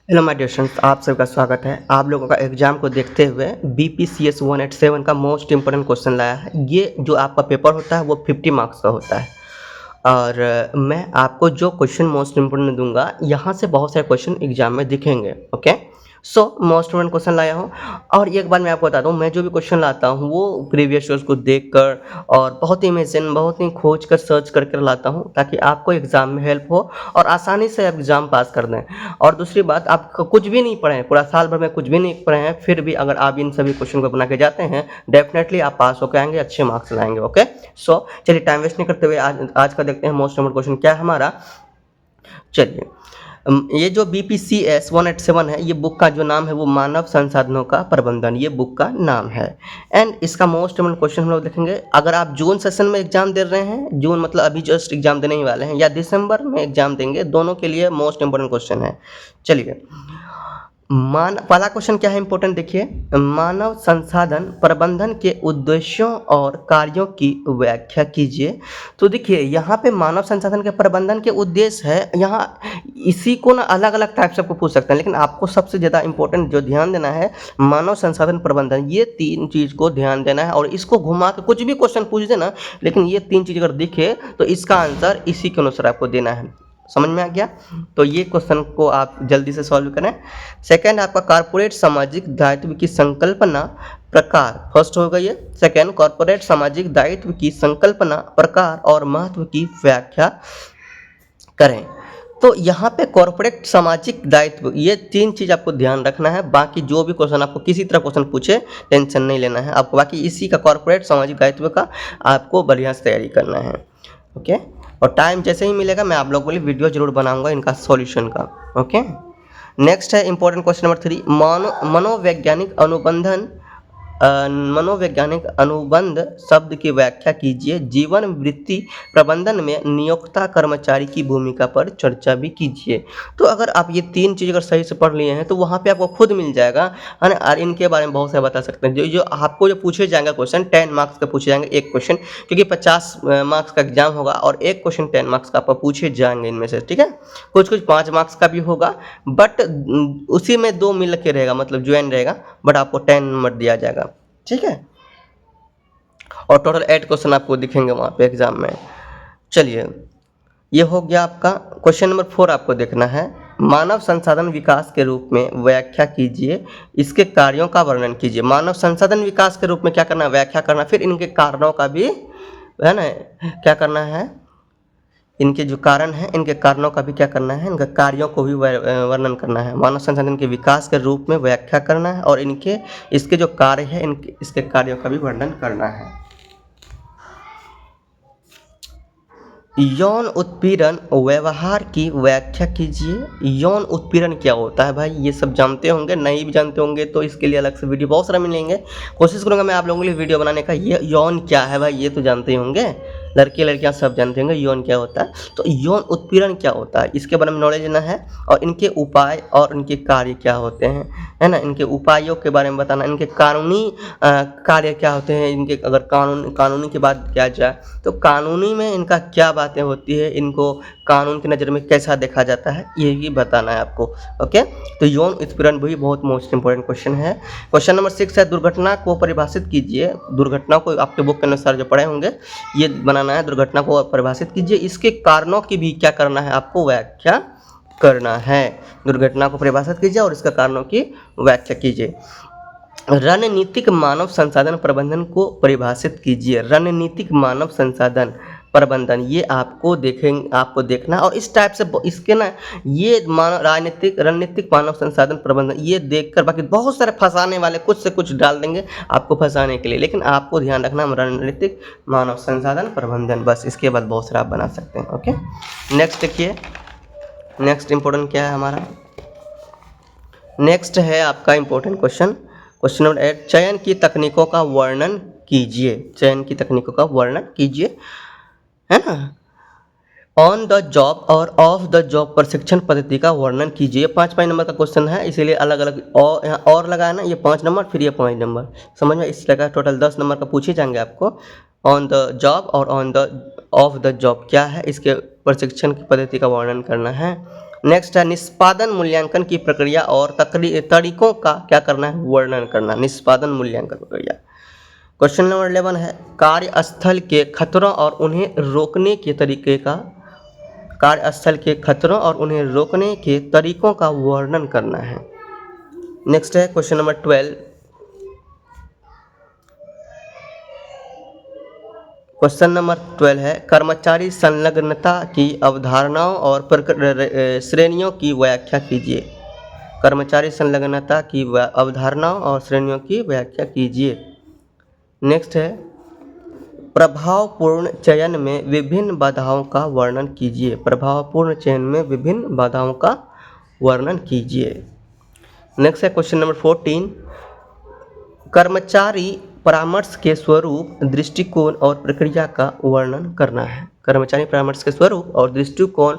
Hello my dear students, आप सबका स्वागत है। आप लोगों का एग्जाम को देखते हुए BPCS 187 का मोस्ट इंपोर्टेंट क्वेश्चन लाया है। ये जो आपका पेपर होता है वो 50 मार्क्स का होता है और मैं आपको जो क्वेश्चन मोस्ट इंपोर्टेंट दूंगा, यहाँ से बहुत सारे क्वेश्चन एग्जाम में दिखेंगे। Okay, so most important question लाया हूँ। और एक बार मैं आपको बताता हूँ, मैं जो भी क्वेश्चन लाता हूँ वो प्रीवियस ईयर्स को देखकर और बहुत ही इमेजिन, बहुत ही खोज कर सर्च करके लाता हूँ ताकि आपको एग्जाम में हेल्प हो और आसानी से एग्जाम पास कर दें। और दूसरी बात, आप कुछ भी नहीं पढ़े हैं, पूरा साल भर में कुछ भी नहीं पढ़े हैं, फिर भी अगर आप इन सभी क्वेश्चन को बना के जाते हैं, डेफिनेटली आप पास होकर आएंगे, अच्छे मार्क्स लाएंगे। ओके, सो चलिए टाइम वेस्ट नहीं करते हुए आज का देखते हैं मोस्ट इंपोर्टेंट क्वेश्चन क्या है हमारा। चलिए, ये जो BPCS 187 है, ये बुक का जो नाम है वो मानव संसाधनों का प्रबंधन, ये बुक का नाम है। एंड इसका मोस्ट इंपोर्टेंट क्वेश्चन हम लोग देखेंगे। अगर आप जून सेशन में एग्जाम दे रहे हैं, जून मतलब अभी जस्ट एग्जाम देने ही वाले हैं, या दिसंबर में एग्जाम देंगे, दोनों के लिए मोस्ट इंपोर्टेंट क्वेश्चन है। चलिए, पहला क्वेश्चन क्या है इंपॉर्टेंट, देखिए। मानव संसाधन प्रबंधन के उद्देश्यों और कार्यों की व्याख्या कीजिए। तो देखिए, यहाँ पे मानव संसाधन के प्रबंधन के उद्देश्य है। यहाँ इसी को ना अलग अलग टाइप से आपको पूछ सकते हैं, लेकिन आपको सबसे ज़्यादा इंपॉर्टेंट जो ध्यान देना है, मानव संसाधन प्रबंधन, ये तीन चीज़ को ध्यान देना है। और इसको घुमा के कुछ भी क्वेश्चन पूछ देना, लेकिन ये तीन चीज़ अगर दिखे तो इसका आंसर इसी के अनुसार आपको देना है। समझ में आ गया? तो ये क्वेश्चन को आप जल्दी से सॉल्व करें। सेकंड, आपका कॉर्पोरेट सामाजिक दायित्व की संकल्पना प्रकार, फर्स्ट होगा ये। सेकंड, कॉर्पोरेट सामाजिक दायित्व की संकल्पना प्रकार और महत्व की व्याख्या करें। तो यहाँ पे कॉर्पोरेट सामाजिक दायित्व, ये तीन चीज़ आपको ध्यान रखना है। बाकी जो भी क्वेश्चन आपको किसी तरह क्वेश्चन पूछे, टेंशन नहीं लेना है आपको। बाकी इसी का कॉर्पोरेट सामाजिक दायित्व का आपको बढ़िया से तैयारी करना है। ओके, और टाइम जैसे ही मिलेगा मैं आप लोगों के लिए वीडियो जरूर बनाऊंगा इनका सॉल्यूशन का। ओके, नेक्स्ट है इंपॉर्टेंट क्वेश्चन नंबर 3, मनोवैज्ञानिक अनुबंध शब्द की व्याख्या कीजिए। जीवन वृत्ति प्रबंधन में नियोक्ता कर्मचारी की भूमिका पर चर्चा भी कीजिए। तो अगर आप ये तीन चीज़ अगर सही से पढ़ लिए हैं तो वहाँ पे आपको खुद मिल जाएगा, है ना। और इनके बारे में बहुत सारे बता सकते हैं। जो आपको जो पूछे जाएंगे क्वेश्चन, 10 मार्क्स का पूछे जाएंगे एक क्वेश्चन, क्योंकि 50 मार्क्स का एग्जाम होगा और एक क्वेश्चन 10 मार्क्स का आपको पूछे जाएंगे इनमें से, ठीक है। कुछ 5 मार्क्स का भी होगा, बट उसी में 2 मिल के रहेगा, मतलब ज्वाइन रहेगा, बट आपको 10 नंबर दिया जाएगा, ठीक है। और टोटल 8 क्वेश्चन आपको दिखेंगे वहाँ पे एग्जाम में। चलिए, ये हो गया आपका। क्वेश्चन नंबर 4 आपको देखना है। मानव संसाधन विकास के रूप में व्याख्या कीजिए, इसके कार्यों का वर्णन कीजिए। मानव संसाधन विकास के रूप में क्या करना है, व्याख्या करना, फिर इनके कारणों का भी, है ना, क्या करना है, इनके जो कारण हैं, इनके कारणों का भी क्या करना है, इनके कार्यों को भी वर्णन करना है। मानव संसाधन के विकास के रूप में व्याख्या करना है और इसके जो कार्य है, इसके कार्यों का भी वर्णन करना है। यौन उत्पीड़न व्यवहार की व्याख्या कीजिए। यौन उत्पीड़न क्या होता है भाई, ये सब जानते होंगे, नहीं भी जानते होंगे तो इसके लिए अलग से वीडियो बहुत सारा मिलेंगे। कोशिश करूंगा मैं आप लोगों के लिए वीडियो बनाने का। ये यौन क्या है भाई, ये तो जानते ही होंगे, लड़के लड़कियां सब जानते होंगे यौन क्या होता है। तो यौन उत्पीड़न क्या होता है, इसके बारे में नॉलेज लेना है, और इनके उपाय और इनके कार्य क्या होते हैं, है ना। इनके उपायों के बारे में बताना, इनके कानूनी कार्य क्या होते हैं, इनके अगर कानूनी की बात किया जाए तो कानूनी में इनका क्या बातें होती है, इनको कानून की नज़र में कैसा देखा जाता है, ये भी बताना है आपको। ओके, तो यौन उत्पीड़न भी बहुत मोस्ट इंपोर्टेंट क्वेश्चन है। क्वेश्चन नंबर 6 है, दुर्घटना को परिभाषित कीजिए। दुर्घटना को आपके बुक के अनुसार जो पढ़े होंगे ये बनाना है। दुर्घटना को परिभाषित कीजिए, इसके कारणों की भी क्या करना है, आपको व्याख्या करना है। दुर्घटना को परिभाषित कीजिए और इसके कारणों की व्याख्या कीजिए। रणनीतिक मानव संसाधन प्रबंधन को परिभाषित कीजिए। रणनीतिक मानव संसाधन प्रबंधन, ये आपको देखना, और इस टाइप से इसके ना, ये रणनीतिक मानव संसाधन प्रबंधन, ये देखकर बाकी बहुत सारे फंसाने वाले कुछ से कुछ डाल देंगे आपको फंसाने के लिए, लेकिन आपको ध्यान रखना रणनीतिक मानव संसाधन प्रबंधन, बस। इसके बाद बहुत सारा आप बना सकते हैं। ओके, नेक्स्ट देखिए, नेक्स्ट इंपॉर्टेंट क्या है हमारा। नेक्स्ट है आपका इंपॉर्टेंट क्वेश्चन नंबर 8, चयन की तकनीकों का वर्णन कीजिए। चयन की तकनीकों का वर्णन कीजिए, है ना। ऑन द जॉब और ऑफ द जॉब प्रशिक्षण पद्धति का वर्णन कीजिए। 5 नंबर का क्वेश्चन है, इसीलिए अलग अलग यहाँ और लगाया ना, ये 5 नंबर, फिर ये 5 नंबर, समझ में। इस तरह टोटल 10 नंबर का पूछे जाएंगे आपको। ऑन द जॉब और on the of the job क्या है, इसके प्रशिक्षण की पद्धति का वर्णन करना है। नेक्स्ट है निष्पादन मूल्यांकन की प्रक्रिया और तरीकों का क्या करना है, वर्णन करना। निष्पादन मूल्यांकन प्रक्रिया। क्वेश्चन नंबर 11 है कार्यस्थल के खतरों और उन्हें रोकने के तरीके का, कार्यस्थल के खतरों और उन्हें रोकने के तरीकों का वर्णन करना है। नेक्स्ट है क्वेश्चन नंबर 12। क्वेश्चन नंबर 12 है कर्मचारी संलग्नता की अवधारणाओं और श्रेणियों की व्याख्या कीजिए। कर्मचारी संलग्नता की अवधारणाओं और श्रेणियों की व्याख्या कीजिए। नेक्स्ट है प्रभावपूर्ण चयन में विभिन्न बाधाओं का वर्णन कीजिए। प्रभावपूर्ण चयन में विभिन्न बाधाओं का वर्णन कीजिए। नेक्स्ट है क्वेश्चन नंबर 14। कर्मचारी परामर्श के स्वरूप, दृष्टिकोण और प्रक्रिया का वर्णन करना है। कर्मचारी परामर्श के स्वरूप और दृष्टिकोण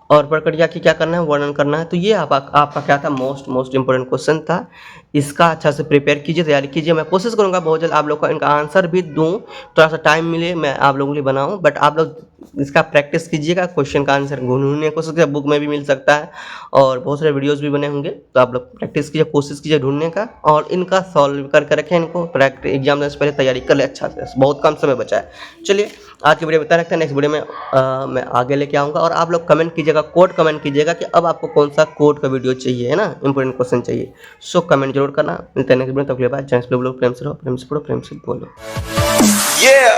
और प्रक्रिया की क्या करना है, वर्णन करना है। तो ये आपका क्या था, मोस्ट इंपोर्टेंट क्वेश्चन था। इसका अच्छा से प्रिपेयर कीजिए, तैयारी कीजिए। मैं कोशिश करूंगा बहुत जल्द आप लोग को इनका आंसर भी दूं, थोड़ा सा टाइम मिले मैं आप लोगों के लिए बनाऊं, बट आप लोग इसका प्रैक्टिस कीजिएगा। क्वेश्चन का आंसर ढूंढने की कोशिश कीजिए, बुक में भी मिल सकता है और बहुत सारे वीडियोज़ भी बने होंगे, तो आप लोग प्रैक्टिस कीजिए, कोशिश कीजिए ढूंढने का और इनका सॉल्व करके रखें। इनको प्रैक्टिस एग्जाम से पहले तैयारी कर ले अच्छा से, बहुत कम समय बचा है। चलिए आज की वीडियो बता रखते हैं, नेक्स्ट वीडियो में मैं आगे लेके आऊँगा। और आप लोग कमेंट कीजिएगा, कोड कमेंट कीजिएगा कि अब आपको कौन सा कोड का वीडियो चाहिए, है ना, इंपोर्टेंट क्वेश्चन चाहिए। सो कमेंट जरूर करना। मिलते हैं नेक्स्ट वीडियो, तब के लिए बाय। चैनल पे लोग प्रेम से रहो, प्रेम से पढ़ो, प्रेम से बोलो। Yeah!